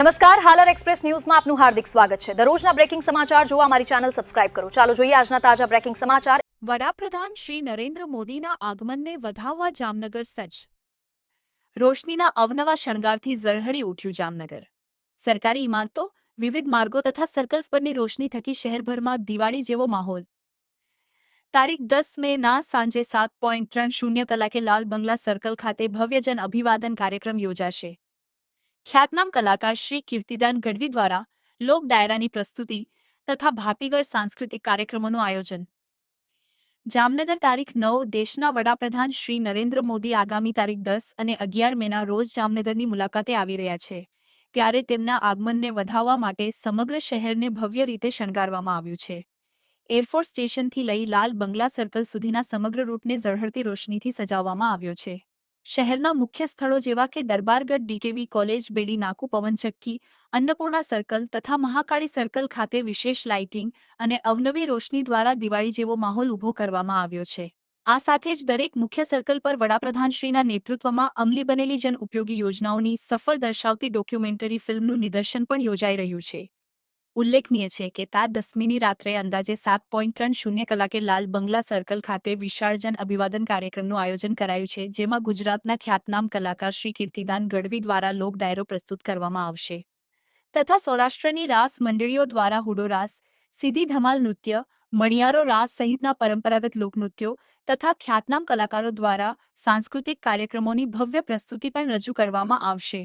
નમસ્કાર, હાલર એક્સપ્રેસ ન્યૂઝમાં આપનું હાર્દિક સ્વાગત છે। દરરોજના બ્રેકિંગ સમાચાર જોવા અમારી ચેનલ સબસ્ક્રાઇબ કરો। ચાલો જોઈએ આજના તાજા બ્રેકિંગ સમાચાર। વડાપ્રધાન શ્રી નરેન્દ્ર મોદીના આગમનને વધાવવા જામનગર સજ્જ। રોશનીના અવનવા શણગારથી ઝળહળી ઉઠ્યું જામનગર। સરકારી ઇમારતો, વિવિધ માર્ગો તથા સર્કલ્સ પરની રોશની થકી શહેરભરમાં દિવાળી જેવો માહોલ। તારીખ 10 મેના સાંજે 7:30 કલાકે લાલ બંગલા સર્કલ ખાતે ભવ્ય જન અભિવાદન કાર્યક્રમ યોજાશે। ખ્યાતનામ કલાકાર શ્રી કીર્તિદાન ગઢવી દ્વારા લોક ડાયરાની પ્રસ્તુતિ તથા ભાતીગળ સાંસ્કૃતિક કાર્યક્રમોનું આયોજન। જામનગર તારીખ 9 દેશના વડાપ્રધાન શ્રી નરેન્દ્ર મોદી આગામી તારીખ 10 અને 11 મેના રોજ જામનગરની મુલાકાતે આવી રહ્યા છે, ત્યારે તેમના આગમનને વધાવવા માટે સમગ્ર શહેરને ભવ્ય રીતે શણગારવામાં આવ્યું છે। એરફોર્સ સ્ટેશનથી લઈ લાલ બંગલા સર્કલ સુધીના સમગ્ર રૂટને ઝળહળતી રોશનીથી સજાવવામાં આવ્યો છે। શહેરના મુખ્ય સ્થળો જેવા કે દરબારગઢ, ડીકેવી કોલેજ, બેડી નાકુ, પવનચક્કી, અન્નપૂર્ણા સર્કલ તથા મહાકાળી સર્કલ ખાતે વિશેષ લાઇટિંગ અને અવનવી રોશની દ્વારા દિવાળી જેવો માહોલ ઊભો કરવામાં આવ્યો છે। આ સાથે જ દરેક મુખ્ય સર્કલ પર વડાપ્રધાનશ્રીના નેતૃત્વમાં અમલી બનેલી જન ઉપયોગી યોજનાઓની સફળ દર્શાવતી ડોક્યુમેન્ટરી ફિલ્મનું નિદર્શન પણ યોજાઈ રહ્યું છે। ઉલ્લેખનીય છે કે તારીખ 10મીની રાત્રે અંદાજે 7:30 કલાકે લાલ બંગલા સર્કલ ખાતે વિશાળ જન અભિવાદન કાર્યક્રમનું આયોજન કરાયું છે, જેમાં ગુજરાતના ખ્યાતનામ કલાકાર શ્રી કીર્તિદાન ગઢવી દ્વારા લોક ડાયરો પ્રસ્તુત કરવામાં આવશે તથા સૌરાષ્ટ્રની રાસ મંડળીઓ દ્વારા હુડો રાસ, સીધી ધમાલ નૃત્ય, મણિયારો રાસ સહિતના પરંપરાગત લોકનૃત્યો તથા ખ્યાતનામ કલાકારો દ્વારા સાંસ્કૃતિક કાર્યક્રમોની ભવ્ય પ્રસ્તુતિ પણ રજૂ કરવામાં આવશે।